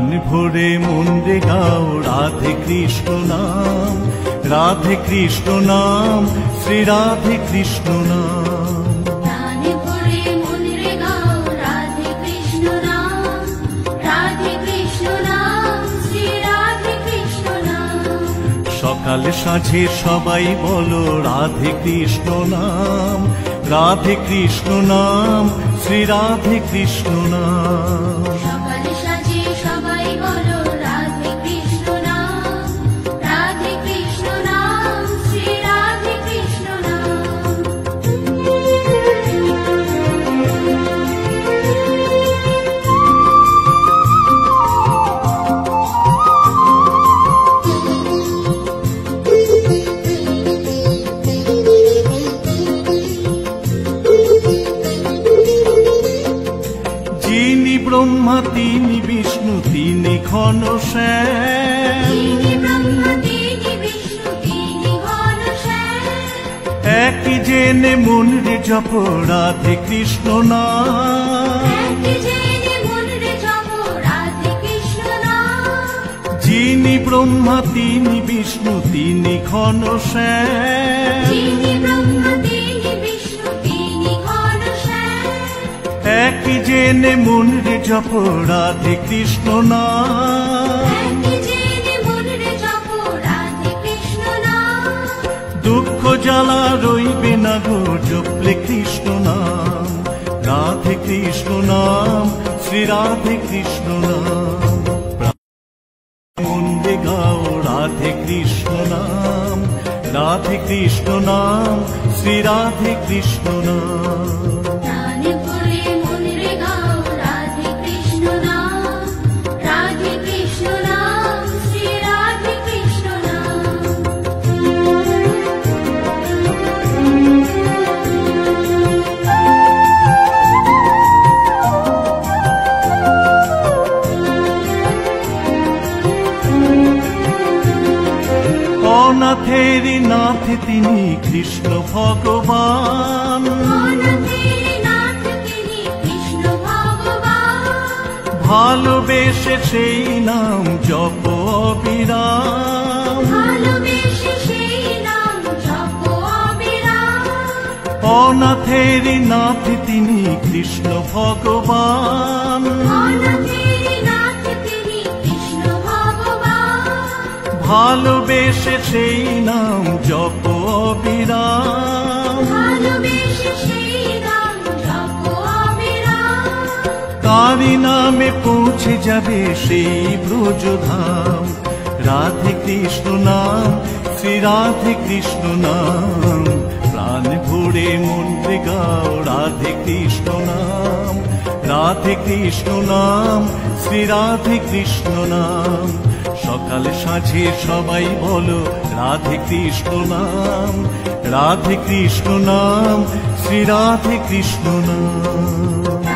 প্রাণ ভরে মন রে গাও রাধে কৃষ্ণ নাম, রাধে কৃষ্ণ নাম, শ্রী রাধে কৃষ্ণ নাম। প্রাণ ভরে মন রে গাও রাধে কৃষ্ণ নাম, রাধে কৃষ্ণ নাম, শ্রী রাধে কৃষ্ণ নাম। সকাল সাঁঝে সবাই বলো রাধে কৃষ্ণ নাম, রাধে কৃষ্ণ নাম, শ্রী রাধে কৃষ্ণ নাম। সকাল সাজে সবাই বলো রাধে কৃষ্ণ নাম, রাধে কৃষ্ণ নাম, শ্রী রাধে কৃষ্ণ নাম। যিনি ব্রহ্মা তিনি বিষ্ণু তিনি ঘনশ্যাম, তিনি ব্রহ্মা তিনি বিষ্ণু তিনি ঘনশ্যাম। একই জেনে মন রে জপ রাধে কৃষ্ণ নাম। একই জেনে মন রে জপ রাধে কৃষ্ণ নাম। যিনি ব্রহ্মা তিনি বিষ্ণু তিনি ঘনশ্যাম, তিনি ব্রহ্মা তিনি বিষ্ণু তিনি ঘনশ্যাম। একই জেনে মন রে জপ রাধে কৃষ্ণ নাম। একই জেনে মন রে জপ রাধে কৃষ্ণ নাম। দুঃখ জ্বালা রইবে না গো জপলে কৃষ্ণ নাম, রাধে কৃষ্ণ নাম, শ্রী রাধে কৃষ্ণ নাম। মন রে গাও রাধে কৃষ্ণ নাম, রাধে কৃষ্ণ নাম, শ্রী রাধে কৃষ্ণ নাম। প্রাণ ভরে মন রে গাও রাধে কৃষ্ণ নাম, রাধে কৃষ্ণ নাম, শ্রী রাধে কৃষ্ণ নাম। অনাথেরি নাথ তিনি কৃষ্ণ ভগবান, অনাথের নাথ তিনি কৃষ্ণ ভগবান। ভালোবেসে সেই নাম জপ অবিরাম। ভালোবেসে সেই নাম জপ অবিরাম। অনাথেরি নাথ তিনি কৃষ্ণ ভগবান, অনাথের নাথ তিনি কৃষ্ণ ভগবান। ভালোবেসে সেই নাম জপ অবিরাম। ভালোবেসে সেই নাম জপ অবিরাম। তারি নামে পৌঁছে যাবে সেই ব্রজধাম, রাধে কৃষ্ণ নাম, শ্রী রাধে কৃষ্ণ নাম। প্রাণ ভরে মন রে গাও রাধে কৃষ্ণ নাম, রাধে কৃষ্ণ নাম, শ্রী রাধে কৃষ্ণ নাম। সকাল সাঁঝে সবাই বলো রাধে কৃষ্ণ নাম, রাধে কৃষ্ণ নাম, শ্রী রাধে কৃষ্ণ নাম।